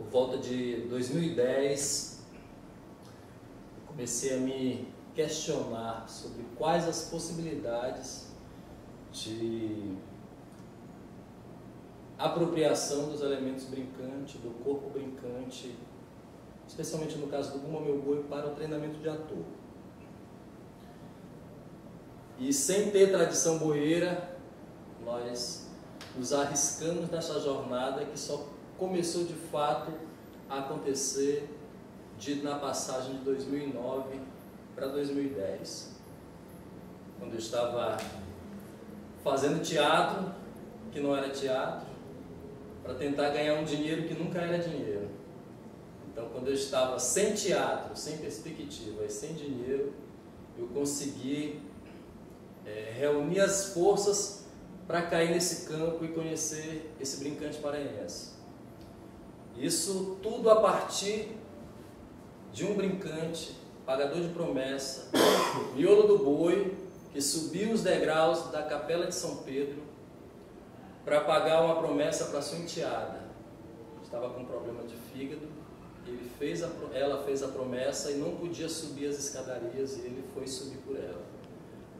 por volta de 2010, comecei a me questionar sobre quais as possibilidades de apropriação dos elementos brincantes, do corpo brincante, especialmente no caso do Bumba Meu Boi, para o treinamento de ator. E sem ter tradição boieira, nós nos arriscamos nessa jornada que só começou de fato a acontecer na passagem de 2009 para 2010, quando eu estava fazendo teatro, que não era teatro, para tentar ganhar um dinheiro que nunca era dinheiro. Então, quando eu estava sem teatro, sem perspectiva e sem dinheiro, eu consegui reunir as forças para cair nesse campo e conhecer esse brincante maranhense. Isso tudo a partir de um brincante, pagador de promessa, Miolo do Boi, que subiu os degraus da Capela de São Pedro para pagar uma promessa para sua enteada. Estava com problema de fígado, ela fez a promessa e não podia subir as escadarias e ele foi subir por ela.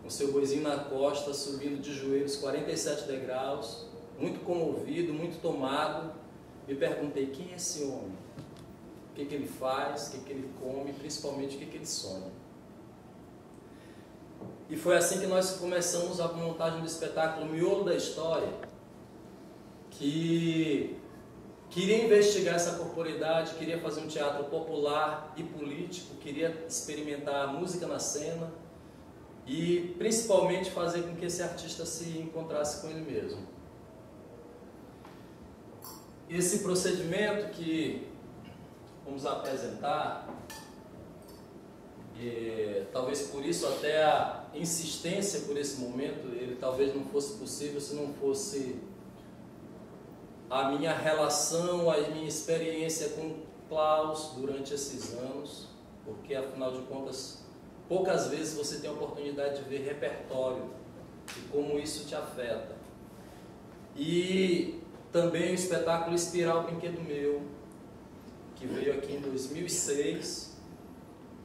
Com seu boizinho na costa, subindo de joelhos 47 degraus, muito comovido, muito tomado, me perguntei: quem é esse homem? O que ele faz, o que ele come, principalmente o que ele sonha. E foi assim que nós começamos a montagem do espetáculo Miolo da História, que queria investigar essa corporeidade, queria fazer um teatro popular e político, queria experimentar a música na cena e principalmente fazer com que esse artista se encontrasse com ele mesmo. Esse procedimento que vamos apresentar, talvez por isso até a insistência por esse momento, ele talvez não fosse possível se não fosse a minha relação, a minha experiência com Klaus durante esses anos, porque afinal de contas, poucas vezes você tem a oportunidade de ver repertório e como isso te afeta. E também o espetáculo Espiral Brinquedo Meu, que veio aqui em 2006,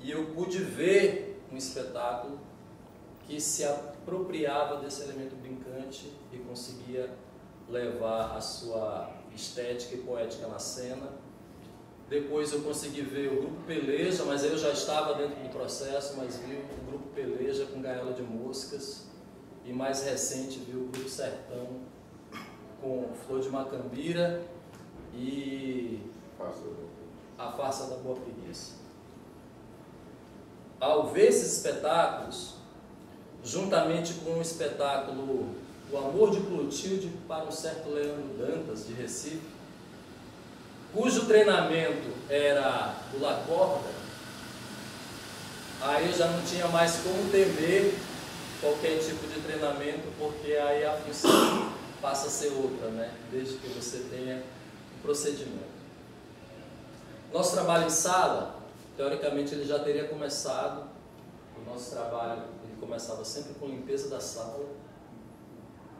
e eu pude ver um espetáculo que se apropriava desse elemento brincante e conseguia levar a sua estética e poética na cena. Depois eu consegui ver o Grupo Peleja, mas eu já estava dentro do processo, mas vi o Grupo Peleja com Gaiola de Moscas, e mais recente vi o Grupo Sertão com Flor de Macambira e A Farsa da Boa Preguiça. Ao ver esses espetáculos, juntamente com o espetáculo O Amor de Clotilde para um certo Leandro Dantas, de Recife, cujo treinamento era o La Corda, aí eu já não tinha mais como temer qualquer tipo de treinamento, porque aí a função passa a ser outra, né? Desde que você tenha um procedimento. Nosso trabalho em sala, teoricamente ele já teria começado. O nosso trabalho ele começava sempre com limpeza da sala.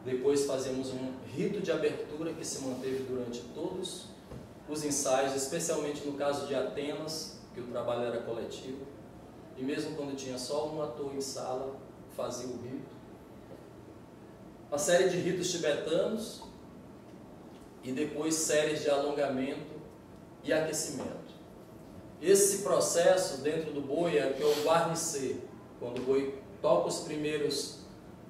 Depois fazíamos um rito de abertura que se manteve durante todos os ensaios, especialmente no caso de Atenas, que o trabalho era coletivo. E mesmo quando tinha só um ator em sala, fazia o rito. Uma série de ritos tibetanos e depois séries de alongamento e aquecimento. Esse processo dentro do boi é que é o guarnecer, quando o boi toca os primeiros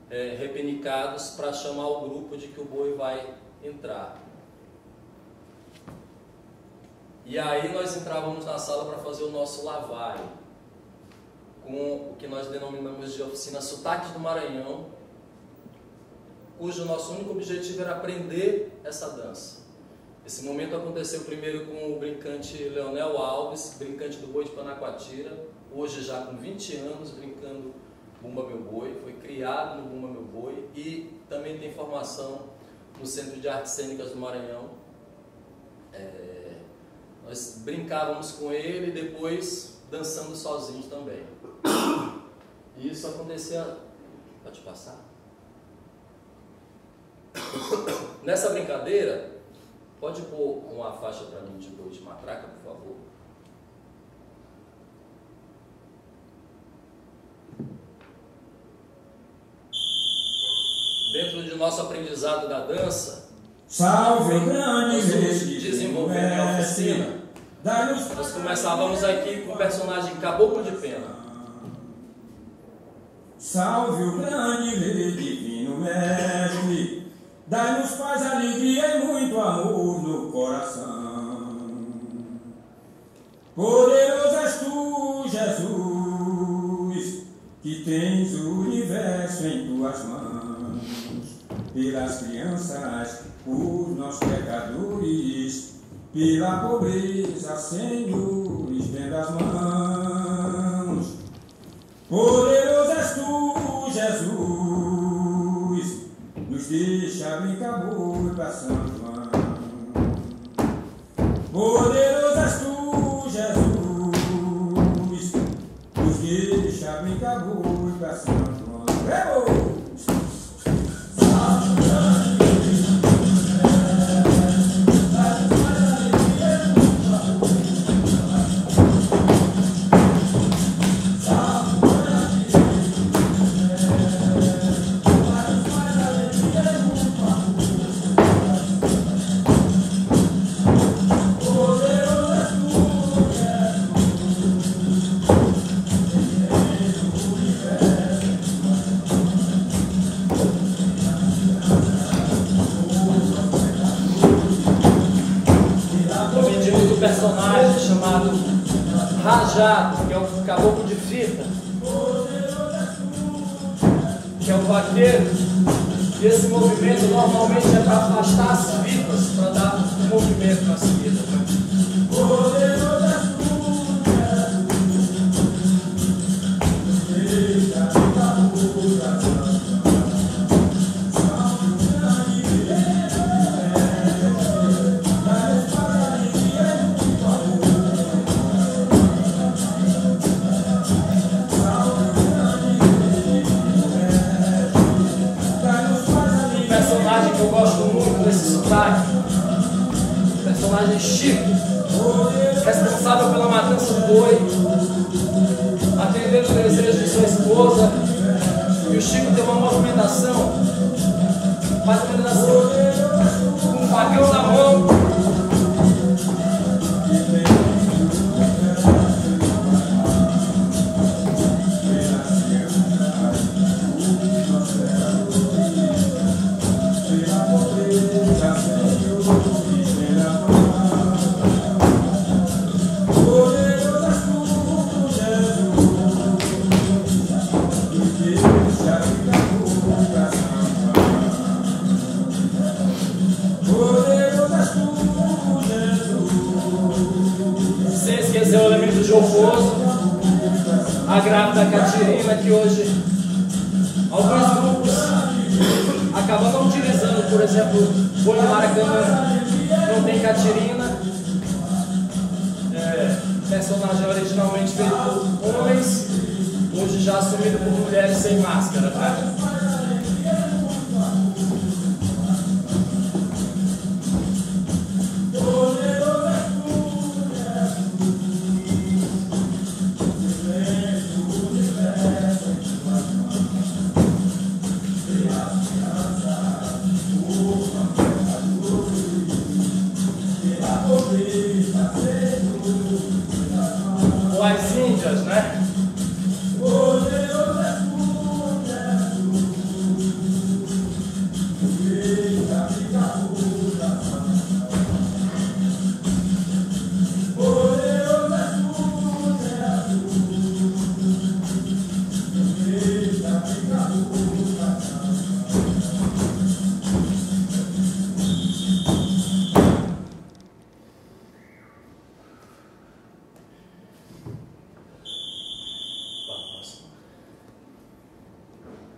repenicados para chamar o grupo de que o boi vai entrar. E aí nós entrávamos na sala para fazer o nosso lavário, com o que nós denominamos de oficina Sotaques do Maranhão, cujo nosso único objetivo era aprender essa dança. Esse momento aconteceu primeiro com o brincante Leonel Alves, brincante do Boi de Panacoatira, hoje já com 20 anos, brincando Bumba Meu Boi, foi criado no Bumba Meu Boi e também tem formação no Centro de Artes Cênicas do Maranhão. Nós brincávamos com ele e depois dançando sozinhos também. E isso acontecia... Pode passar? Nessa brincadeira, Pode pôr uma faixa para mim de boi de matraca, por favor? Dentro de nosso aprendizado da dança, salve o grande rei, desenvolvendo a oficina, nós começávamos aqui com o personagem Caboclo de Pena. Salve o grande rei, divino mestre, dai-nos paz, alegria e muito amor no coração. Poderoso és tu, Jesus, que tens o universo em tuas mãos. Pelas crianças, por nós pecadores, pela pobreza, Senhor, estenda as mãos. Poderoso és tu, Jesus, nos deixa brincar boi para São João. Poderoso és tu, Jesus, nos deixa brincar boi para São João. Personagem chamado Rajado, que é o caboclo de fita, que é o vaqueiro, e esse movimento normalmente é para afastar as fitas, para dar um movimento nas fitas. Eu gosto muito desse sotaque, o personagem Chico, responsável pela matança do boi, atendendo o desejo de sua esposa. E o Chico tem uma movimentação mais ou menos assim, com um facão na mão. Sem esquecer o elemento jocoso, a grávida Catirina, que hoje alguns grupos acabam não utilizando. Por exemplo, o Maracanã não tem Catirina, personagem originalmente feito por homens, hoje já assumido por mulheres sem máscara, tá? Ou as índias, né?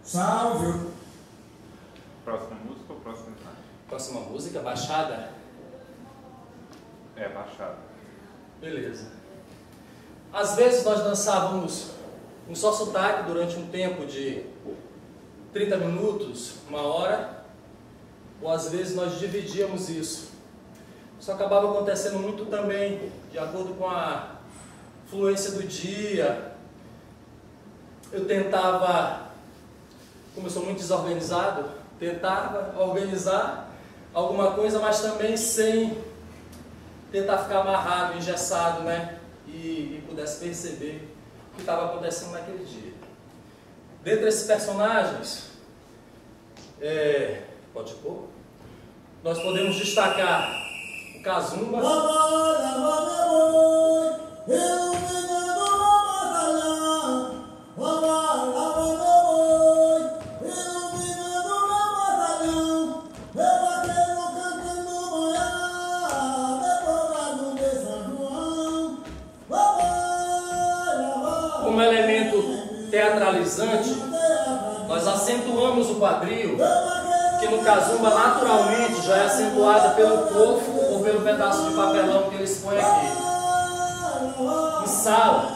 Salve! Próxima música ou próxima imagem? Próxima música, Baixada? É, Baixada. Beleza. Às vezes nós dançávamos um só sotaque durante um tempo de 30 minutos, 1 hora, ou às vezes nós dividíamos isso. Isso acabava acontecendo muito também, de acordo com a fluência do dia. Eu tentava, como eu sou muito desorganizado, tentava organizar alguma coisa, mas também sem tentar ficar amarrado, engessado, né? E pudesse perceber o que estava acontecendo naquele dia. Dentre esses personagens, pode pôr, nós podemos destacar o Kazumba, como elemento teatralizante. Nós acentuamos o quadril, que no Kazumba naturalmente já é acentuada pelo cofo ou pelo pedaço de papelão que eles põem aqui. Em sala,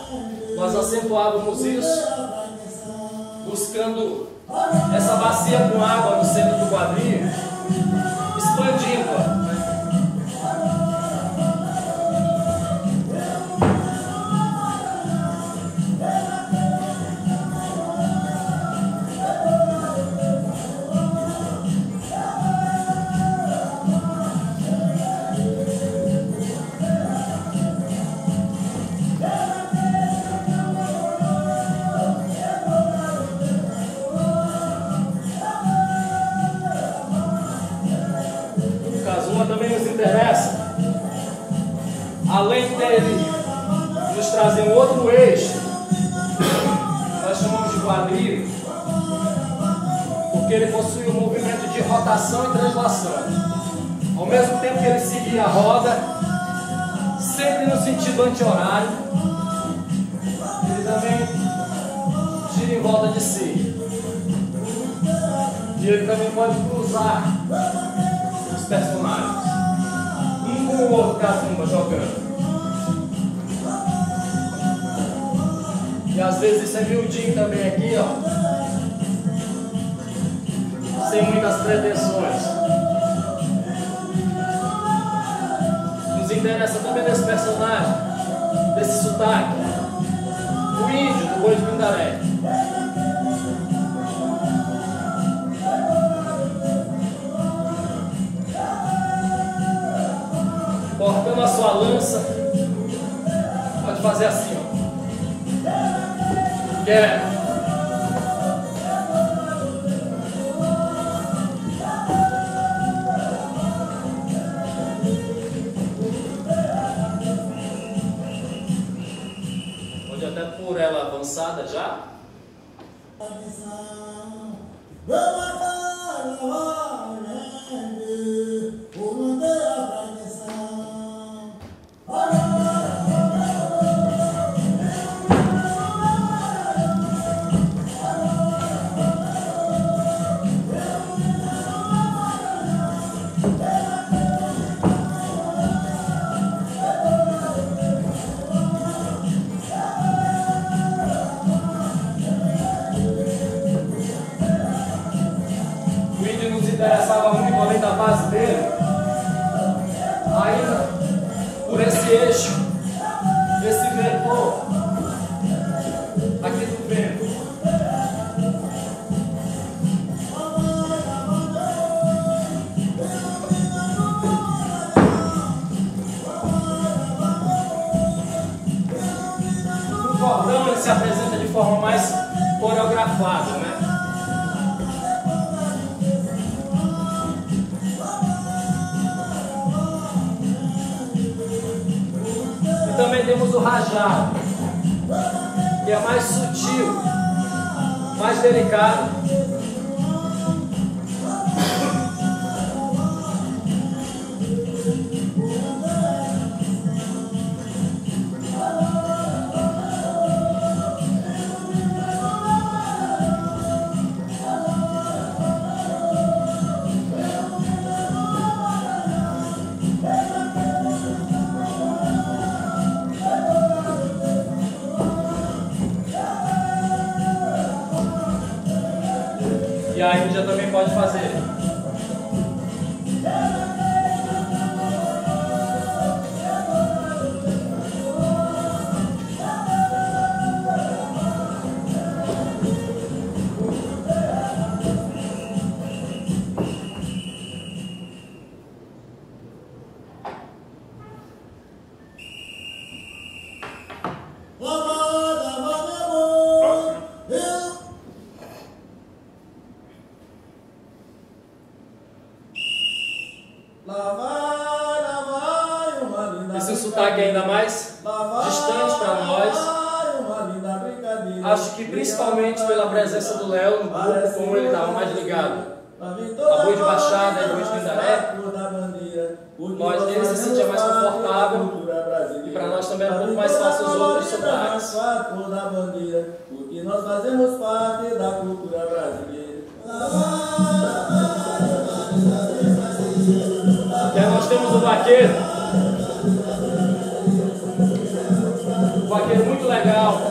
nós acentuávamos isso, buscando essa bacia com água no centro do quadril, expandindo-a. Também nos interessa, além dele nos trazer um outro eixo, nós chamamos de quadril, porque ele possui um movimento de rotação e translação. Ao mesmo tempo que ele seguia a roda, sempre no sentido anti-horário, ele também gira em volta de si. E ele também pode cruzar os personagens, um com o outro Kazumba jogando. E às vezes isso é miudinho também aqui, ó, sem muitas pretensões. Nos interessa também desse personagem, desse sotaque, o índio do Boi de Pindaré. Cortando a sua lança, pode fazer assim, ó. Quero. Pode até pôr ela avançada já. Interessava muito além da base dele, ainda por esse eixo, esse vetor aqui do vento. No cordão ele se apresenta de forma mais coreografada, né? Também temos o rajado, que é mais sutil, mais delicado. E a Índia também pode fazer. que é ainda mais distante para nós. Acho que principalmente pela presença do Léo no grupo, como ele estava mais ligado a Boi de Baixada e Boi de Pindaré, ele se sentia mais confortável e para nós também é um pouco mais fácil os outros sotaques. Porque nós fazemos parte da cultura brasileira. E aí nós temos o vaqueiro. Um vaqueiro muito legal.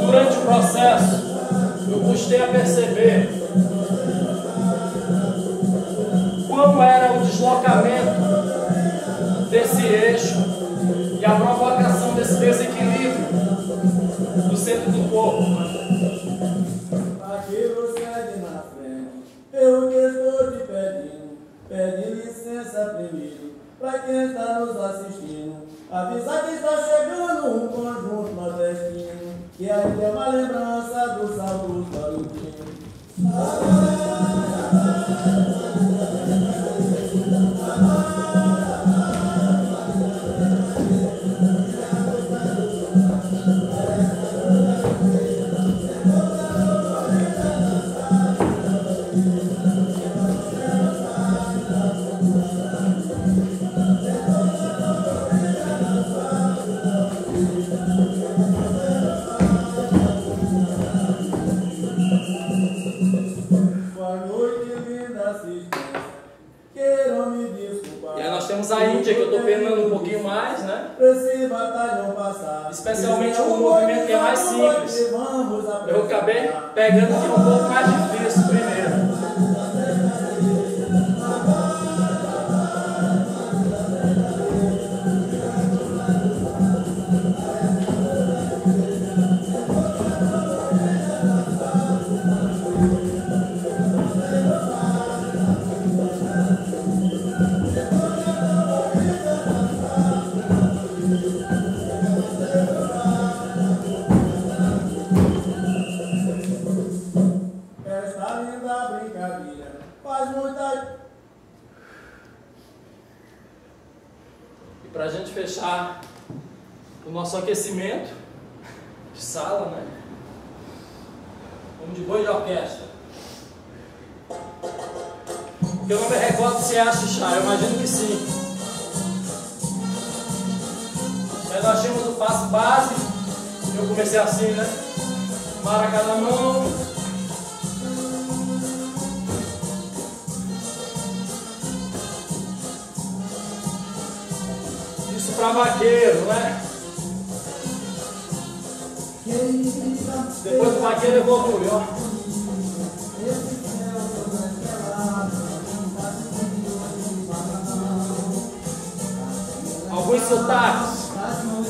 Durante o processo, eu custei a perceber como era o deslocamento desse eixo e a provocação desse desequilíbrio do centro do corpo. Vaqueiro segue na frente, eu que estou te pedindo licença primeiro, para quem está nos assistindo, avisar que está chegando um conjunto nordestino, que ainda é uma lembrança do saudoso Valentino. A Índia, que eu estou penando um pouquinho mais, né? Especialmente um movimento que é mais simples. Eu acabei pegando aqui um pouco mais difícil primeiro. Para a gente fechar o nosso aquecimento de sala, né? Vamos de boi de orquestra. Eu não me recordo se é axixá, eu imagino que sim. Aí nós tínhamos o passo base, eu comecei assim, né? Maracá na mão. Para vaqueiro, né? Depois do vaqueiro evolui, ó. Alguns sotaques,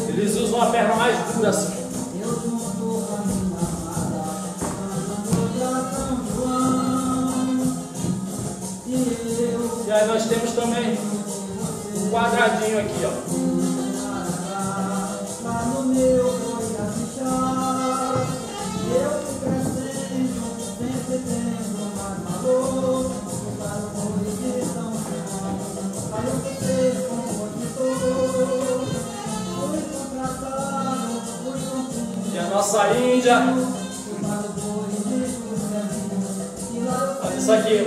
eles usam a perna mais dura assim. E aí nós temos também um quadradinho aqui, ó. E a nossa Índia. Olha isso aqui,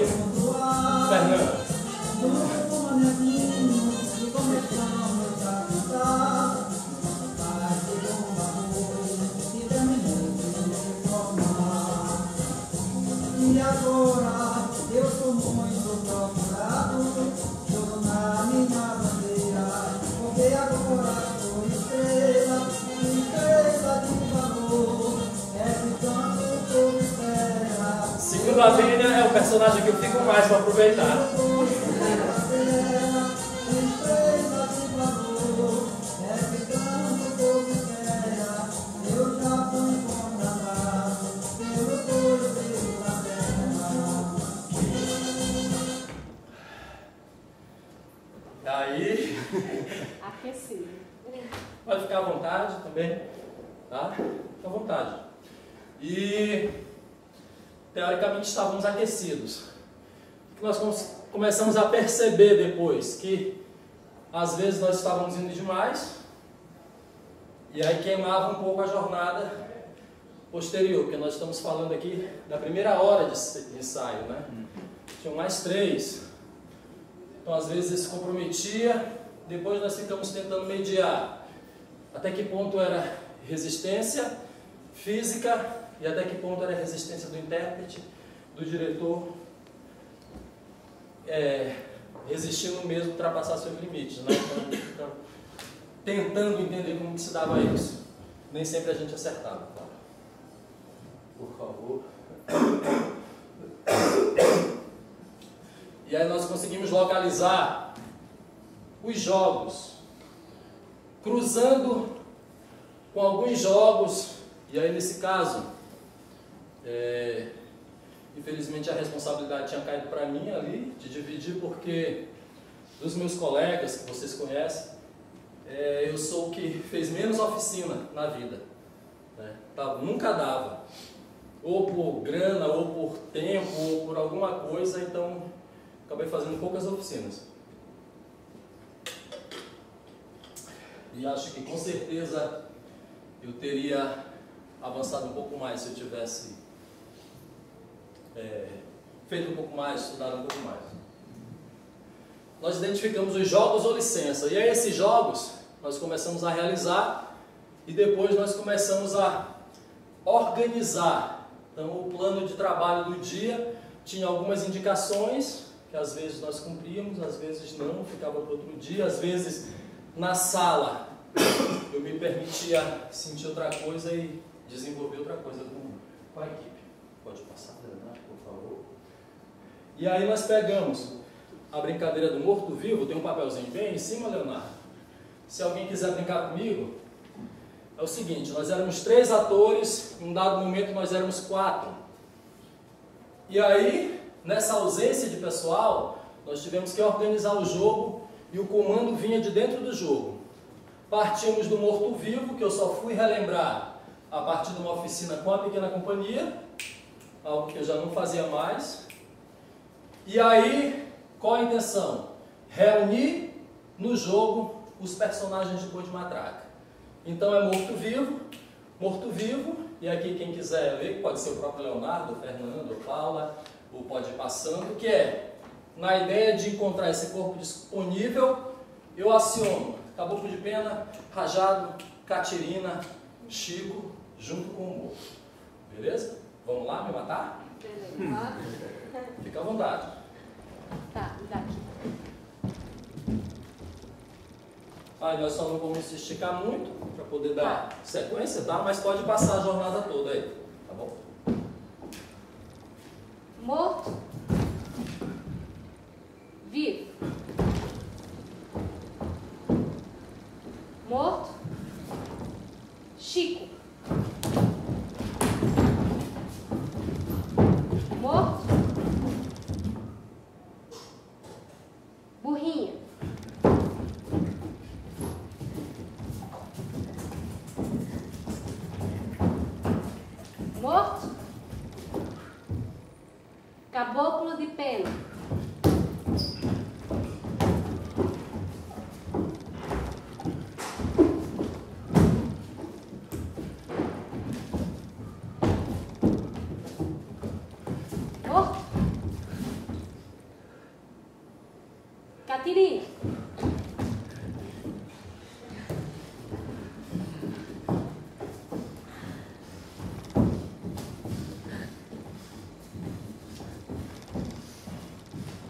Fernando. E agora eu sou muito procurado, jogo na minha bandeira, porque agora sou estrela de valor, é que tanto o povo espera. Segundo a Bíblia, é o personagem que eu fico mais para aproveitar. Aí, aquecido. Pode ficar à vontade também, tá? Fica à vontade. E, teoricamente, estávamos aquecidos. Nós começamos a perceber depois que Às vezes nós estávamos indo demais, e aí queimava um pouco a jornada posterior, porque nós estamos falando aqui da primeira hora de ensaio, né? Tinham mais 3. Então às vezes se comprometia, depois nós ficamos tentando mediar. Até que ponto era resistência física e até que ponto era resistência do intérprete, do diretor, resistindo mesmo a ultrapassar seus limites, né? Então, tentando entender como que se dava isso. Nem sempre a gente acertava, claro. Por favor. E aí nós conseguimos localizar os jogos, cruzando com alguns jogos, e aí nesse caso, infelizmente a responsabilidade tinha caído para mim ali, de dividir, porque dos meus colegas, que vocês conhecem, eu sou o que fez menos oficina na vida, né? Nunca dava, ou por grana, ou por tempo, ou por alguma coisa, então acabei fazendo poucas oficinas. E acho que com certeza eu teria avançado um pouco mais se eu tivesse feito um pouco mais, estudado um pouco mais. Nós identificamos os jogos ou licença, e aí esses jogos nós começamos a realizar e depois nós começamos a organizar. Então o plano de trabalho do dia tinha algumas indicações que às vezes nós cumpríamos, às vezes não, ficava para outro dia, às vezes na sala eu me permitia sentir outra coisa e desenvolver outra coisa com a equipe. Pode passar, Leonardo, por favor. E aí nós pegamos a brincadeira do morto-vivo, tem um papelzinho bem em cima, Leonardo. Se alguém quiser brincar comigo, é o seguinte, nós éramos 3 atores, em um dado momento nós éramos 4. E aí, nessa ausência de pessoal, nós tivemos que organizar o jogo e o comando vinha de dentro do jogo. Partimos do morto-vivo, que eu só fui relembrar a partir de uma oficina com a pequena companhia, algo que eu já não fazia mais. E aí, qual a intenção? Reunir no jogo os personagens de Boi de Matraca. Então é morto-vivo, e aqui quem quiser ler, pode ser o próprio Leonardo, o Fernando, ou Paula, ou pode ir passando, que é, na ideia de encontrar esse corpo disponível, eu aciono Caboclo de Pena, Rajado, Catirina, Chico, junto com o morto. Beleza? Vamos lá me matar? Beleza. Fica à vontade. Tá, me dá aqui. Aí nós só não vamos se esticar muito para poder dar sequência, tá? Mas pode passar a jornada toda aí, tá bom? Morto. Vivo. Morto. Chico. Morto. Burrinha. Morto. Caboclo de Pena. Morto. Catirina.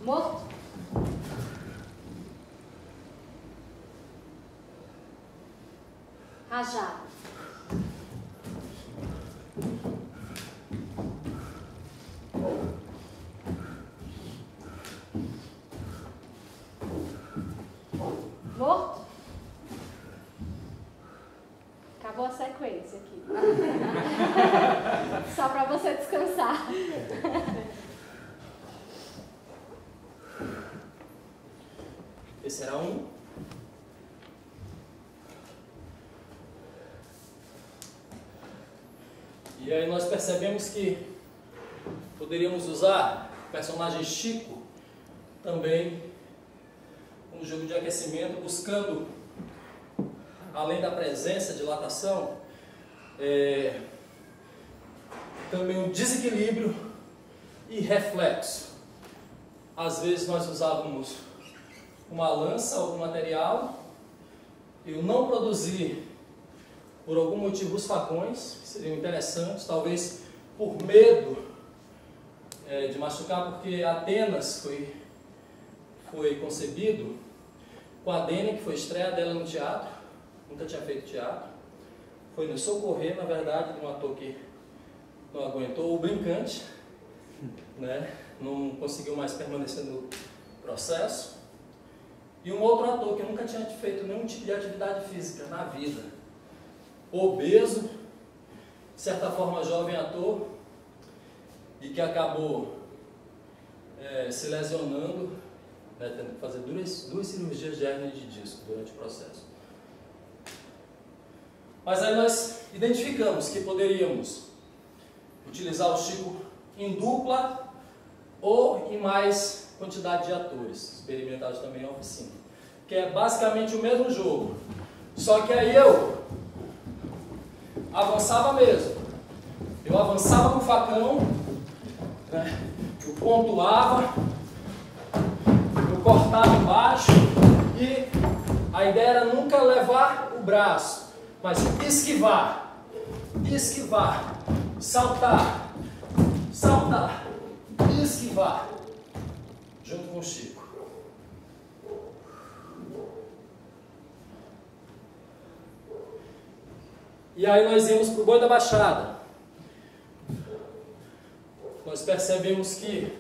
Morto. Rajado. Morto. Acabou a sequência aqui. Só para você descansar. Esse era um. E aí nós percebemos que poderíamos usar o personagem Chico também como jogo de aquecimento, buscando, além da presença, dilatação, também um desequilíbrio e reflexo. Às vezes nós usávamos uma lança, algum material, eu não produzi, por algum motivo, os facões, que seriam interessantes, talvez por medo de machucar, porque Atenas foi concebido com a Dênia, que foi a estreia dela no teatro, nunca tinha feito teatro, foi nos socorrer, na verdade, de um ator que não aguentou, o brincante, né? Não conseguiu mais permanecer no processo, e um outro ator que nunca tinha feito nenhum tipo de atividade física na vida, obeso, de certa forma jovem ator, e que acabou se lesionando, né, tendo que fazer duas cirurgias de hérnia de disco durante o processo. Mas aí nós identificamos que poderíamos utilizar o Chico em dupla ou em mais quantidade de atores, experimentados também em oficina, que é basicamente o mesmo jogo, só que aí eu avançava mesmo, eu avançava com o facão, né, eu pontuava, eu cortava embaixo, e a ideia era nunca levar o braço, mas esquivar, saltar, esquivar, junto com o Chico. E aí nós íamos para o Boi da Baixada. Nós percebemos que,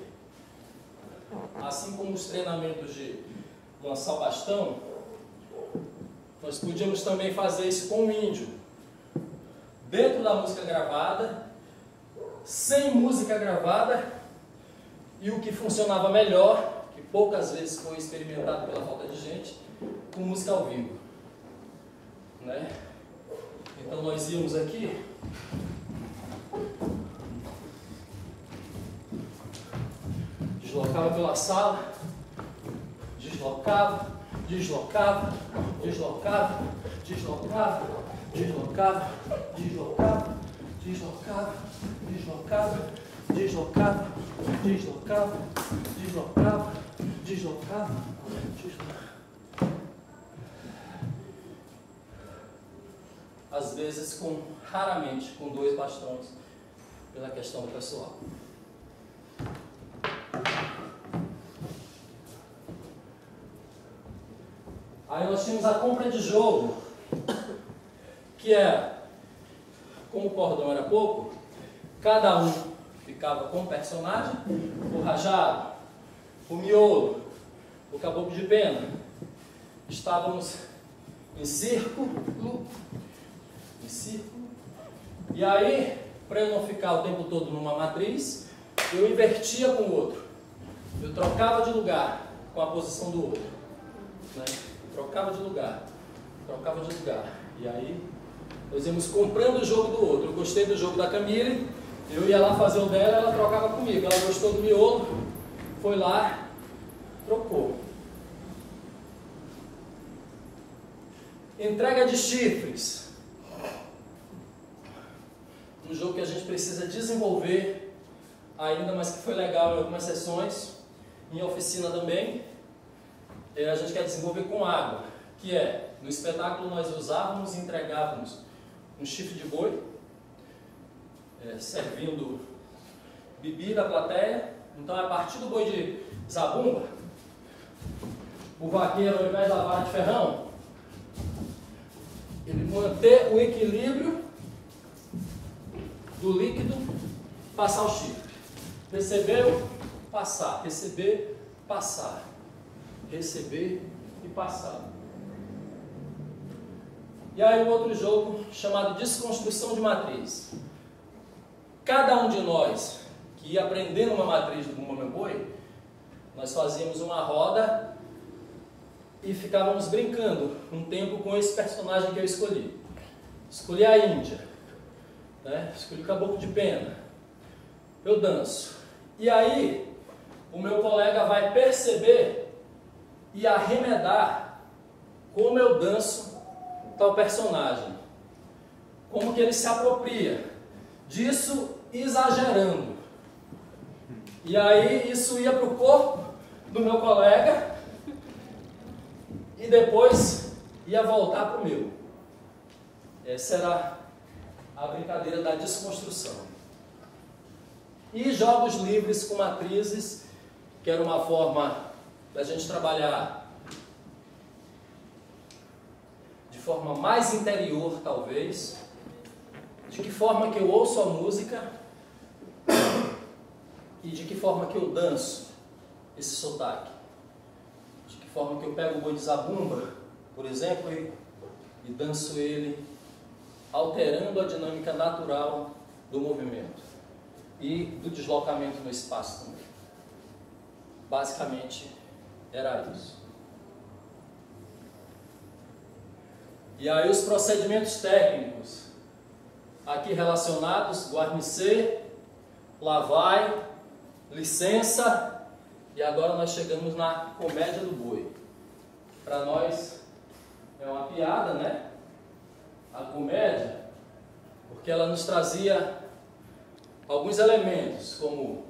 assim como os treinamentos de lançar o bastão, nós podíamos também fazer isso com o índio, dentro da música gravada, sem música gravada, e o que funcionava melhor, que poucas vezes foi experimentado pela falta de gente, com música ao vivo, né? Então nós íamos aqui, deslocava pela sala, deslocava, às vezes raramente com 2 bastões, pela questão do pessoal. Aí nós tínhamos a compra de jogo, que é, como o cordão era pouco, cada um ficava com um personagem, o rajado, o miolo, o caboclo de pena. Estávamos em círculo, e aí, para eu não ficar o tempo todo numa matriz, eu invertia com o outro. Eu trocava de lugar com a posição do outro, né? Trocava de lugar. E aí, nós íamos comprando o jogo do outro. Eu gostei do jogo da Camille, eu ia lá fazer o dela, ela trocava comigo. Ela gostou do miolo, foi lá, trocou. Entrega de chifres. Um jogo que a gente precisa desenvolver ainda, mas que foi legal em algumas sessões, em oficina também. A gente quer desenvolver com água, que é, no espetáculo nós usávamos e entregávamos um chifre de boi, servindo bebida à plateia. Então, a partir do boi de zabumba, o vaqueiro, ao invés da vara de ferrão, ele manter o equilíbrio do líquido, passar o chifre. Recebeu, passar. Receber, passar. Receber e passar. E aí um outro jogo chamado desconstrução de matriz. Cada um de nós que ia aprendendo uma matriz do Bumba Boi, nós fazíamos uma roda e ficávamos brincando um tempo com esse personagem que eu escolhi. Escolhi a Índia, né? Escolhi o caboclo de pena. Eu danço. E aí o meu colega vai perceber e arremedar como eu danço tal personagem. Como que ele se apropria disso, exagerando. E aí isso ia para o corpo do meu colega e depois ia voltar para o meu. Essa era a brincadeira da desconstrução. E jogos livres com matrizes, que era uma forma da gente trabalhar de forma mais interior, talvez. De que forma que eu ouço a música e de que forma que eu danço esse sotaque. De que forma que eu pego o boi de zabumba, por exemplo, e danço ele, alterando a dinâmica natural do movimento e do deslocamento no espaço também. Basicamente, era isso. E aí os procedimentos técnicos aqui relacionados: guarnecer, lá vai, licença, e agora nós chegamos na comédia do boi. Para nós é uma piada, né? A comédia, porque ela nos trazia alguns elementos, como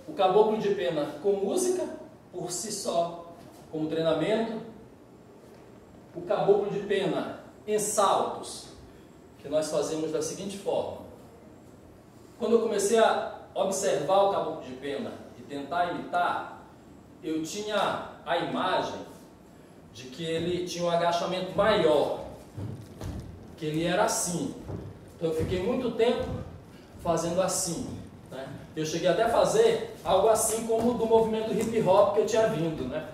o caboclo de pena com música, por si só, como treinamento, o caboclo de pena em saltos, que nós fazemos da seguinte forma. Quando eu comecei a observar o caboclo de pena e tentar imitar, eu tinha a imagem de que ele tinha um agachamento maior, que ele era assim. Então eu fiquei muito tempo fazendo assim, né? Eu cheguei até a fazer algo assim como do movimento hip hop que eu tinha vindo, né?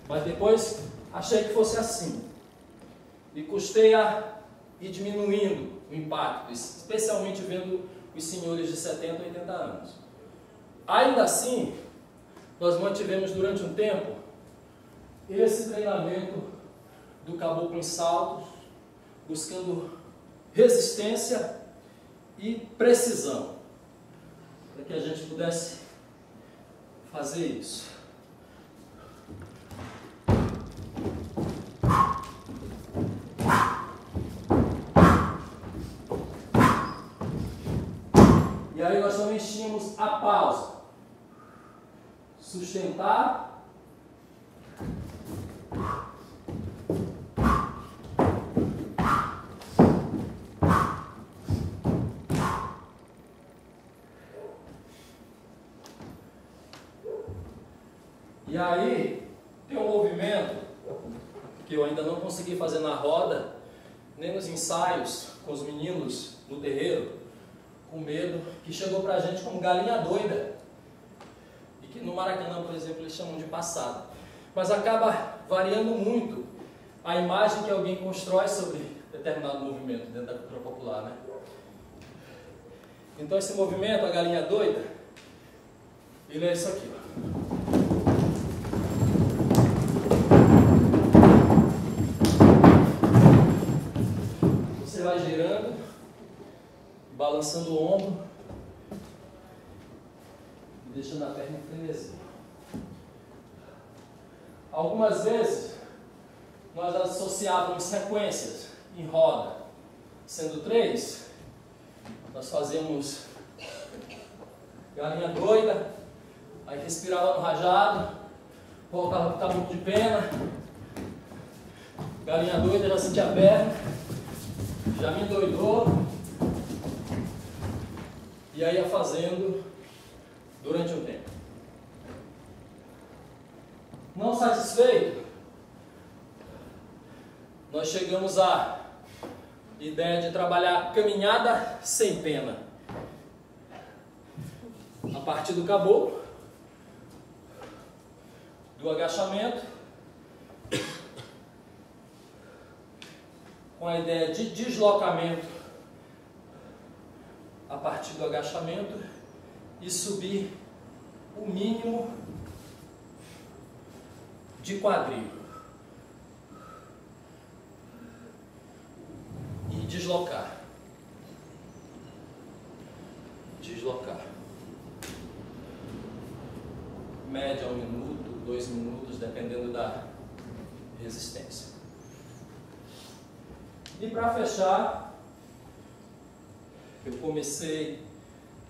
Mas depois achei que fosse assim. E custei a ir diminuindo o impacto, especialmente vendo os senhores de 70, 80 anos. Ainda assim, nós mantivemos durante um tempo esse treinamento do caboclo em saltos, buscando resistência e precisão, para que a gente pudesse fazer isso. E aí nós também tínhamos a pausa, sustentar, e aí tem um movimento que eu ainda não consegui fazer na roda, nem nos ensaios com os meninos no terreiro, com medo, que chegou pra gente como galinha doida, e que no Maracanã, por exemplo, eles chamam de passada, mas acaba variando muito a imagem que alguém constrói sobre determinado movimento dentro da cultura popular, né? Então esse movimento, a galinha doida, ele é isso aqui, ó. Você vai girando, balançando o ombro e deixando a perna em frenesi. Algumas vezes nós associávamos sequências em roda, sendo 3, nós fazíamos galinha doida, aí respirava no rajado, voltava para o caboclo de pena, galinha doida, já sentia a perna, já me endoidou, e aí ia fazendo durante um tempo. Não satisfeito, nós chegamos à ideia de trabalhar caminhada sem pena. A partir do caboclo, do agachamento, com a ideia de deslocamento a partir do agachamento e subir o mínimo de quadril e deslocar, média 1 minuto, 2 minutos, dependendo da resistência. E para fechar, eu comecei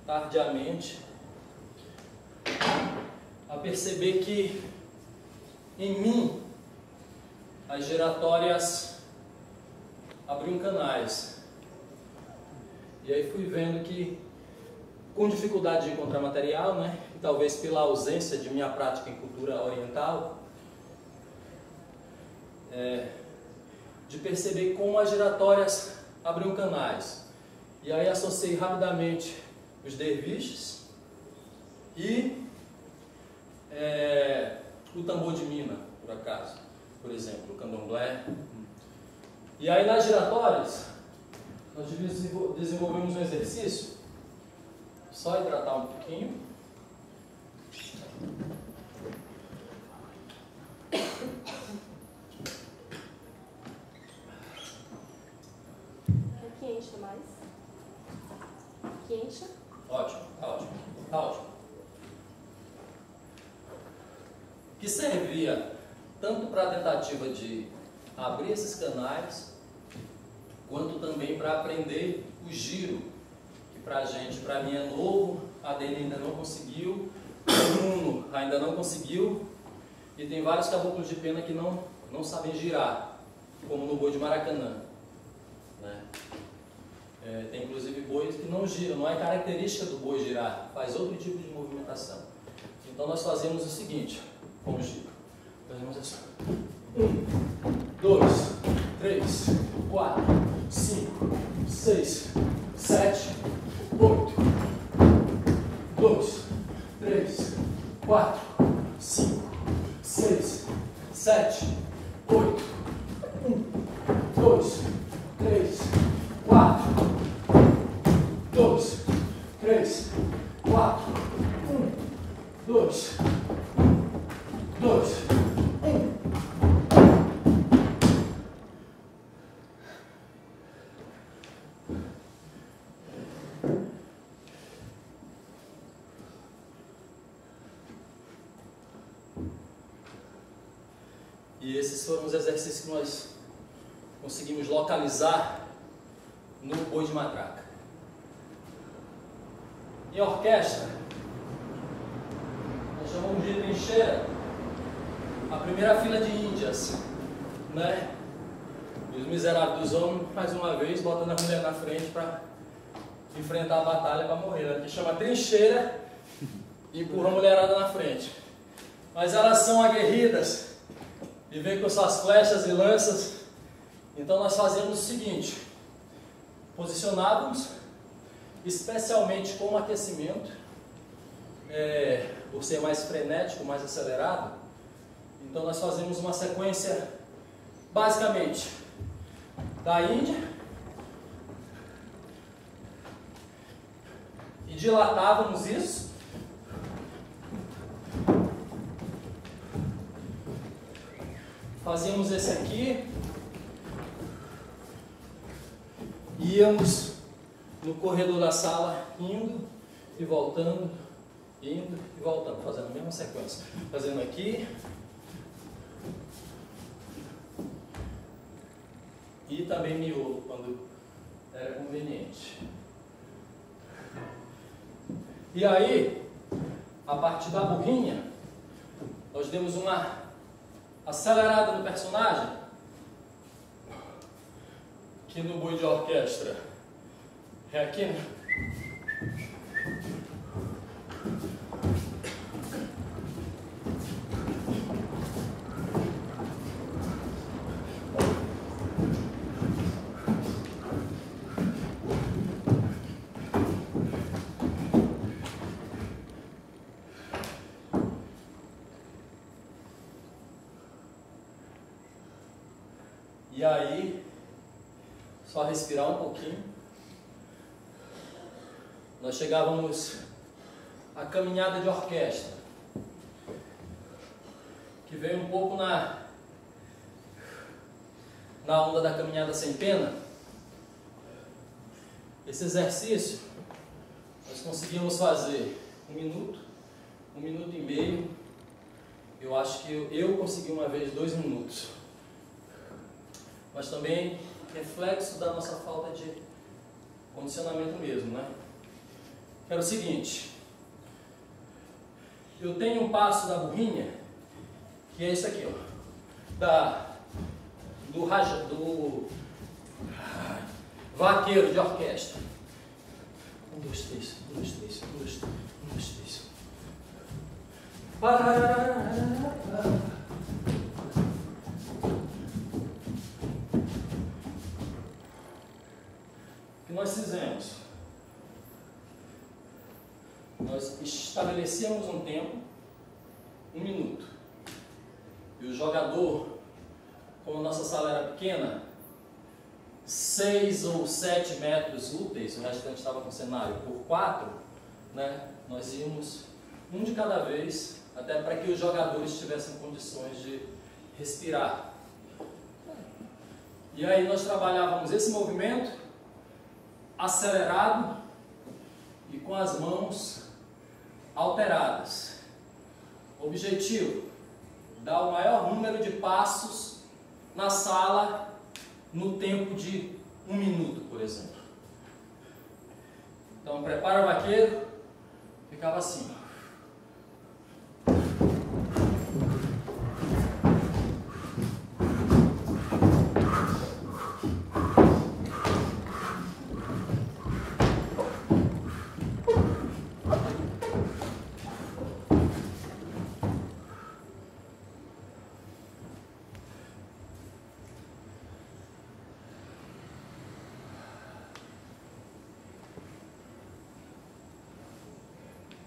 tardiamente a perceber que em mim as giratórias abriam canais. E aí fui vendo que, com dificuldade de encontrar material, né, e talvez pela ausência de minha prática em cultura oriental, de perceber como as giratórias abriam canais. E aí associei rapidamente os derviches e o tambor de mina, por acaso, por exemplo, o candomblé. E aí nas giratórias, nós desenvolvemos um exercício, só hidratar um pouquinho. Aqui enche mais. Aqui enche. Ótimo, tá ótimo, tá ótimo. Que servia tanto para a tentativa de abrir esses canais, quanto também para aprender o giro, que para mim é novo, a Dene ainda não conseguiu, o Bruno ainda não conseguiu, e tem vários caboclos de pena que não sabem girar, como no boi de Maracanã, né? Tem inclusive bois que não giram, não é característica do boi girar, faz outro tipo de movimentação. Então nós fazemos o seguinte, como giro, fazemos assim: 1, 2, 3, 4, 5, 6, 7, 8, 2, 3, 4, 5, 6, 7, 8, 1, 2, 3, 4, 2, 3, 4, 1, 2, 2, 1. E esses foram os exercícios que nós conseguimos localizar no boi de matraca. Em orquestra, nós chamamos de trincheira a primeira fila de índias, né? E os miseráveis dos homens, mais uma vez, botando a mulher na frente para enfrentar a batalha para morrer, né? Que chama trincheira e empurra a mulherada na frente. Mas elas são aguerridas e vêm com suas flechas e lanças. Então nós fazemos o seguinte: posicionávamos, especialmente com o aquecimento, por ser mais frenético, mais acelerado. Então nós fazemos uma sequência, basicamente, da Índia, e dilatávamos isso. Fazíamos esse aqui, íamos no corredor da sala, indo e voltando, indo e voltando, fazendo a mesma sequência. Fazendo aqui e também miolo, quando era conveniente. E aí, a partir da burrinha, nós demos uma acelerada no personagem, que no boi de orquestra é aqui, né? E aí, só respirar um pouquinho, nós chegávamos à caminhada de orquestra, que veio um pouco na onda da caminhada sem pena. Esse exercício nós conseguimos fazer 1 minuto, 1 minuto e meio, Eu acho que eu consegui uma vez 2 minutos. Mas também reflexo da nossa falta de condicionamento mesmo, né? Que era o seguinte: eu tenho um passo da burrinha, que é esse aqui, ó, do vaqueiro de orquestra. 1, 2, 3, 1, 2, 3, 1, 2, 3, 1, 2, 3. O que nós fizemos? Nós estabelecemos um tempo, 1 minuto. E o jogador, como a nossa sala era pequena, 6 ou 7 metros úteis, o restante estava com cenário por 4, né? Nós íamos um de cada vez, até para que os jogadores tivessem condições de respirar. E aí nós trabalhávamos esse movimento acelerado e com as mãos alteradas. Objetivo: dar o maior número de passos na sala no tempo de 1 minuto, por exemplo. Então, prepara o vaqueiro, ficava assim.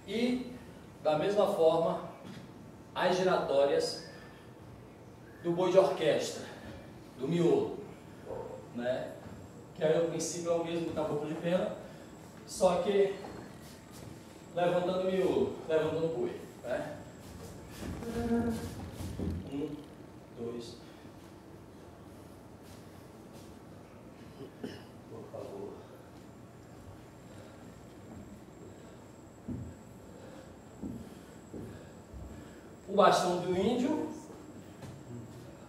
E, da mesma forma, as giratórias do boi de orquestra, do miolo, né? Que aí o princípio é o mesmo do caboclo de pena, só que levantando o miolo, levantando o boi, né? 1, 2. Por favor. O bastão do índio,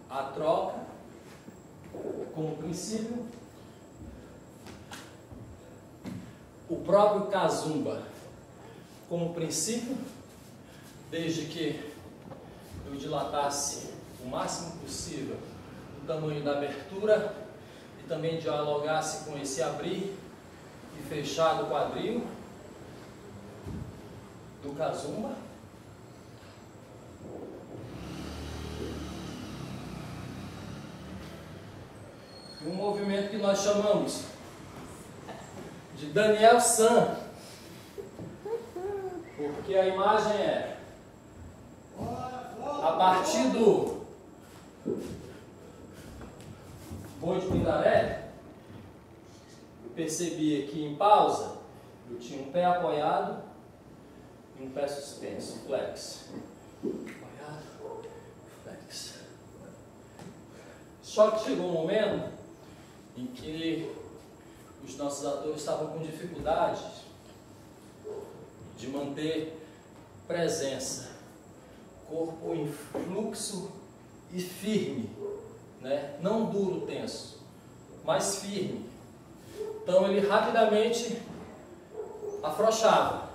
a troca, como princípio. O próprio cazumba, como princípio, desde que eu dilatasse o máximo possível o tamanho da abertura e também dialogasse com esse abrir e fechar do quadril do cazumba. Um movimento que nós chamamos de Daniel San, porque a imagem é a partir do boi de Pindaré. Eu percebi aqui em pausa, eu tinha um pé apoiado e um pé suspenso, flex. Apoiado, flex. Só que chegou um momento em que os nossos atores estavam com dificuldade de manter presença, corpo em fluxo e firme, né? Não duro, tenso, mas firme. Então ele rapidamente afrouxava.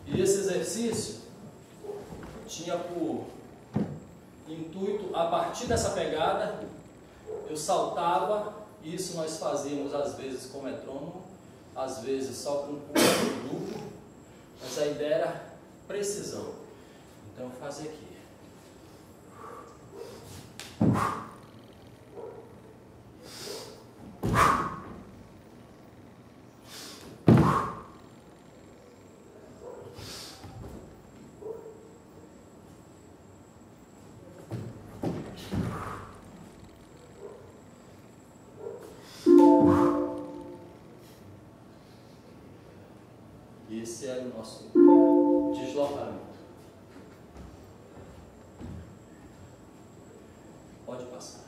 E esse exercício tinha por intuito, a partir dessa pegada, eu saltava. Isso nós fazíamos às vezes com metrônomo, às vezes só com pulso duplo, mas a ideia era precisão. Então eu fazia aqui. Esse era o nosso deslocamento. Pode passar.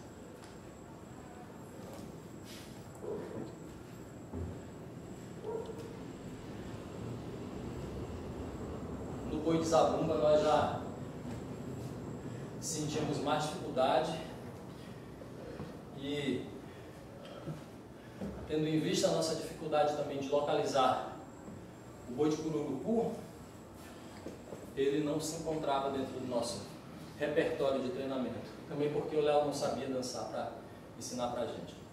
No boi de zabumba nós já sentimos mais dificuldade e, tendo em vista a nossa dificuldade também de localizar o boi de cururucu, ele não se encontrava dentro do nosso repertório de treinamento. Também porque o Léo não sabia dançar para ensinar para a gente.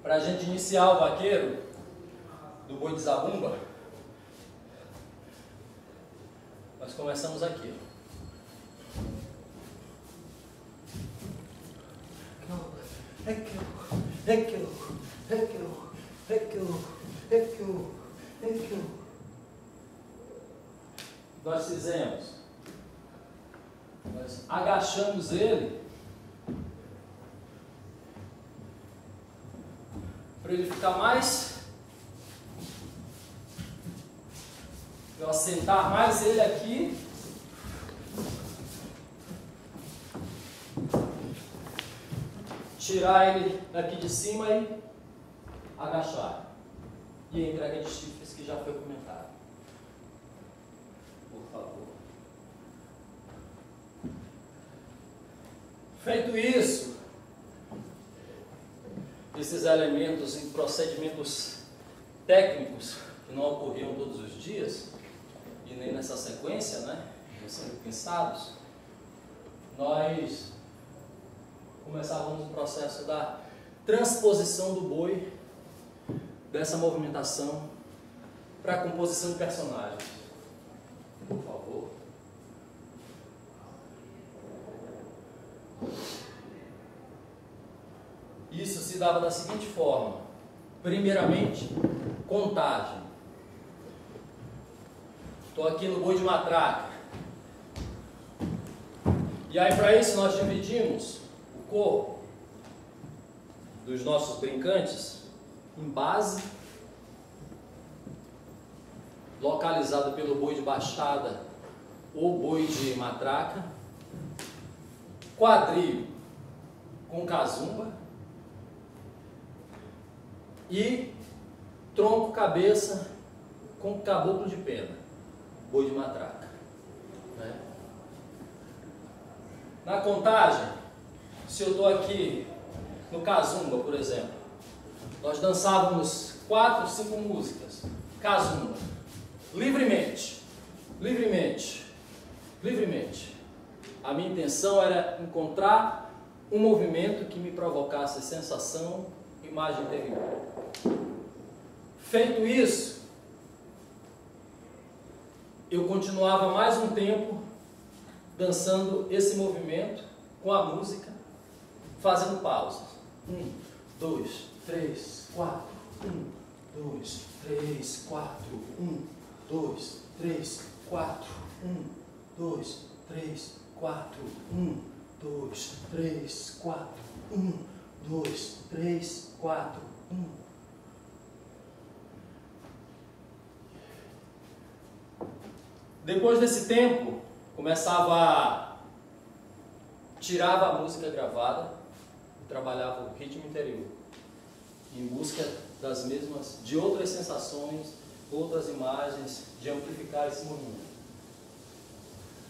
Para a gente iniciar o vaqueiro do boi de zabumba, nós começamos aqui. Nós fizemos, nós agachamos ele para ele ficar mais, eu assentar mais ele aqui, tirar ele daqui de cima e agachar. E a entrega de chifres que já foi comentado. Por favor. Feito isso, esses elementos e procedimentos técnicos que não ocorriam todos os dias, e nem nessa sequência, né, sendo pensados, nós começávamos o processo da transposição do boi dessa movimentação para a composição de personagens. Por favor. Isso se dava da seguinte forma: primeiramente, contagem. Estou aqui no boi de matraca. E aí, para isso, nós dividimos o corpo dos nossos brincantes em base, localizada pelo boi de baixada ou boi de matraca, quadril com casumba e tronco, cabeça com caboclo de pena, boi de matraca, né? Na contagem, se eu estou aqui no casumba, por exemplo, nós dançávamos 4, 5 músicas, casumba, livremente, livremente, livremente. A minha intenção era encontrar um movimento que me provocasse sensação, imagem interior. Feito isso, eu continuava mais um tempo dançando esse movimento com a música, fazendo pausas. 1, 2, 3, 4. 1, 2, 3, 4. 1, 2, 3, 4. 1, 2, 3, 4. 1, 2, 3, 4. 1, 2, 3, 4. 1. Depois desse tempo, tirava a música gravada e trabalhava o ritmo interior, em busca das mesmas, de outras sensações, outras imagens, de amplificar esse movimento.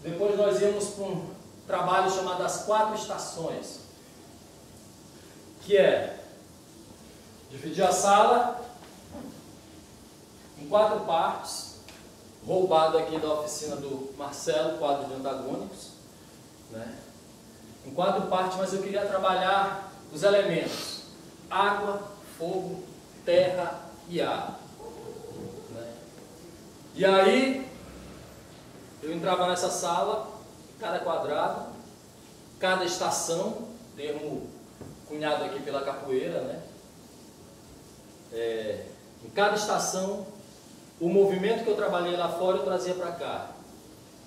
Depois nós íamos para um trabalho chamado as 4 estações, que é dividir a sala em 4 partes, roubado aqui da oficina do Marcelo, quadro de antagônicos, né? Em 4 partes, mas eu queria trabalhar os elementos: água, fogo, terra e ar, né? E aí eu entrava nessa sala, cada quadrado, cada estação, termo cunhado aqui pela capoeira, né? Em cada estação, o movimento que eu trabalhei lá fora eu trazia para cá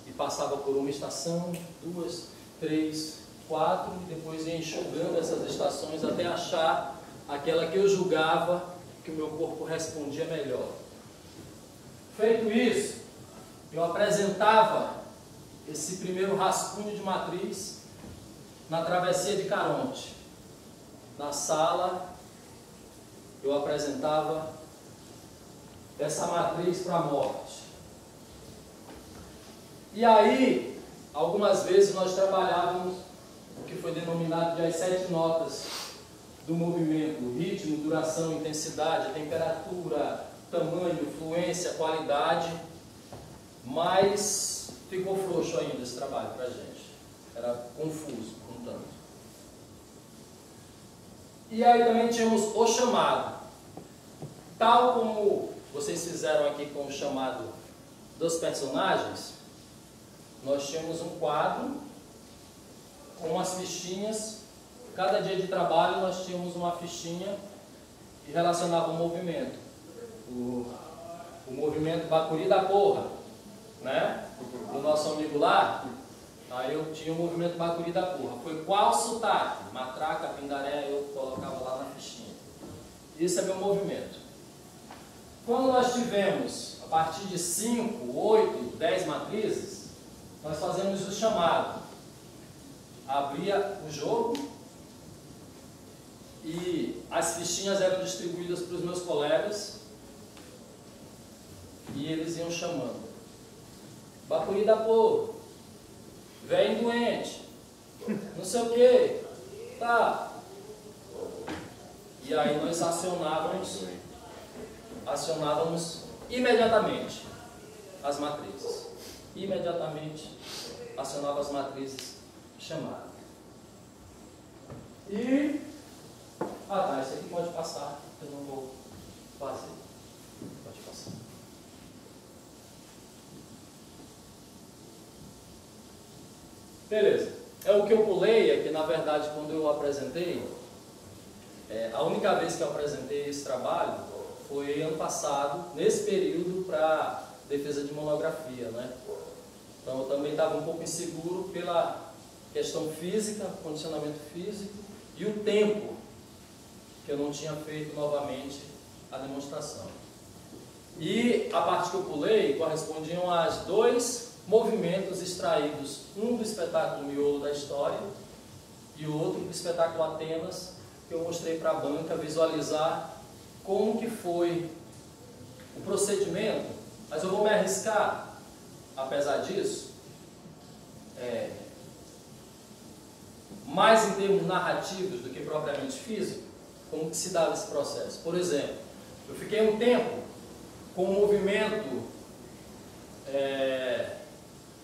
e passava por uma estação, 2, 3, 4 e depois ia enxugando essas estações até achar aquela que eu julgava que o meu corpo respondia melhor. Feito isso, eu apresentava esse primeiro rascunho de matriz na travessia de Caronte, na sala, eu apresentava essa matriz para a morte. E aí, algumas vezes nós trabalhávamos o que foi denominado de as 7 notas do movimento: ritmo, duração, intensidade, temperatura, tamanho, fluência, qualidade. Mas ficou frouxo ainda esse trabalho para a gente. Era confuso, um tanto. E aí também tínhamos o chamado. Tal como vocês fizeram aqui com o chamado dos personagens, nós tínhamos um quadro com umas fichinhas. Cada dia de trabalho nós tínhamos uma fichinha que relacionava o movimento. O movimento Bacuri da Porra, né? Do nosso amigo lá. Aí eu tinha o movimento Bacuri da Porra. Foi qual sotaque? Matraca, pindaré, eu colocava lá na fichinha. Esse é meu movimento. Quando nós tivemos, a partir de 5, 8, 10 matrizes, nós fazemos o chamado. Abria o jogo e as fichinhas eram distribuídas para os meus colegas e eles iam chamando. Bacuri da Porra, velho doente, não sei o que, tá. E aí nós acionávamos imediatamente as matrizes. Imediatamente acionava as matrizes chamadas. E... ah tá, esse aqui pode passar, eu não vou fazer. Pode passar. Beleza. É o que eu pulei, é que na verdade quando eu apresentei, a única vez que eu apresentei esse trabalho foi ano passado, nesse período para defesa de monografia, né? Então eu também estava um pouco inseguro pela questão física, condicionamento físico e o tempo que eu não tinha feito novamente a demonstração. E a parte que eu pulei correspondiam a 2 movimentos extraídos, um do espetáculo Miolo da História e o outro do espetáculo Atenas, que eu mostrei para a banca visualizar como que foi o procedimento, mas eu vou me arriscar, apesar disso, mais em termos narrativos do que propriamente físico, como que se dava esse processo. Por exemplo, eu fiquei um tempo com um movimento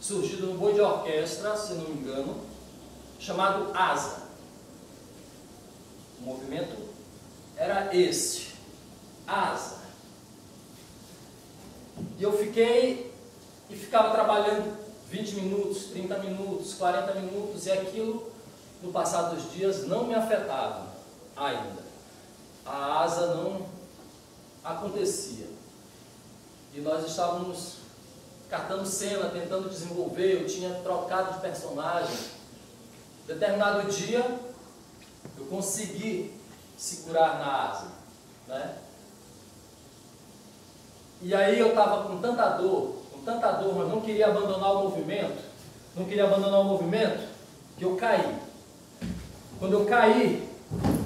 surgido no boi de orquestra, se não me engano, chamado asa. O movimento era esse, asa. E eu ficava trabalhando 20 minutos, 30 minutos, 40 minutos, e aquilo, no passar dos dias, não me afetava ainda. A asa não acontecia. E nós estávamos catando cena, tentando desenvolver, eu tinha trocado de personagem. Determinado dia, eu consegui segurar na asa, né? E aí eu estava com tanta dor, mas não queria abandonar o movimento, que eu caí. Quando eu caí,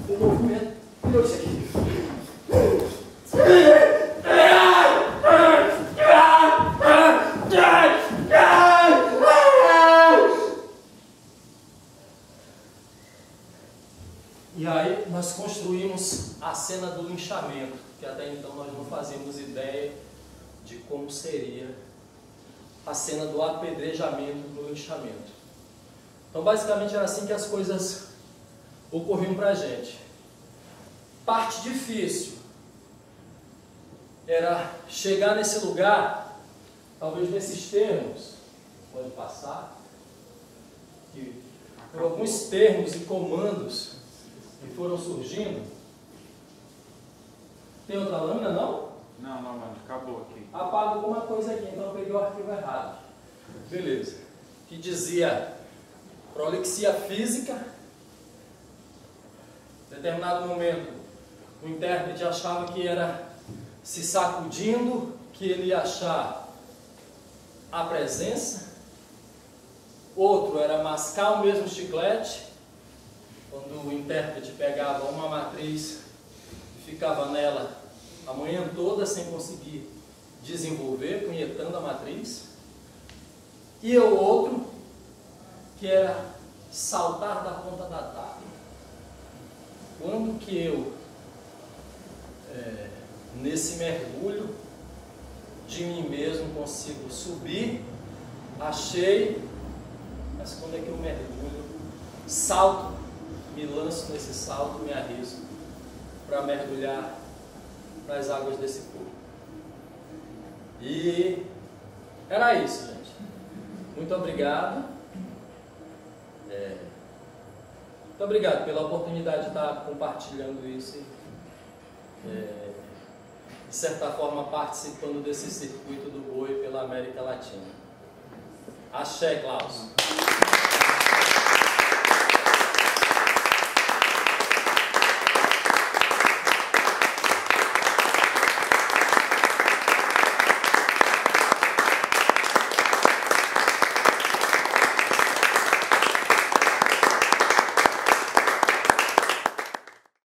o movimento virou isso aqui. E aí nós construímos a cena do linchamento, que até então nós não fazíamos ideia de como seria a cena do apedrejamento do linchamento. Então basicamente era assim que as coisas ocorriam para a gente. Parte difícil era chegar nesse lugar, talvez nesses termos, pode passar, que por alguns termos e comandos que foram surgindo. Tem outra lâmina, não? Não, mano, acabou aqui. Apaga alguma coisa aqui, então eu peguei o arquivo errado. Beleza. Que dizia prolixia física. Em determinado momento, o intérprete achava que era se sacudindo, que ele ia achar a presença. Outro era mascar o mesmo chiclete. quando o intérprete pegava uma matriz e ficava nela a manhã toda sem conseguir desenvolver, punhetando a matriz, e o outro que era saltar da ponta da tábua. Quando que eu, nesse mergulho de mim mesmo, consigo subir, achei, mas quando é que eu mergulho, salto, me lanço nesse salto, me arrisco para mergulhar nas águas desse povo. E era isso, gente. Muito obrigado. Muito obrigado pela oportunidade de estar compartilhando isso e, de certa forma, participando desse circuito do boi pela América Latina. Axé, Klaus.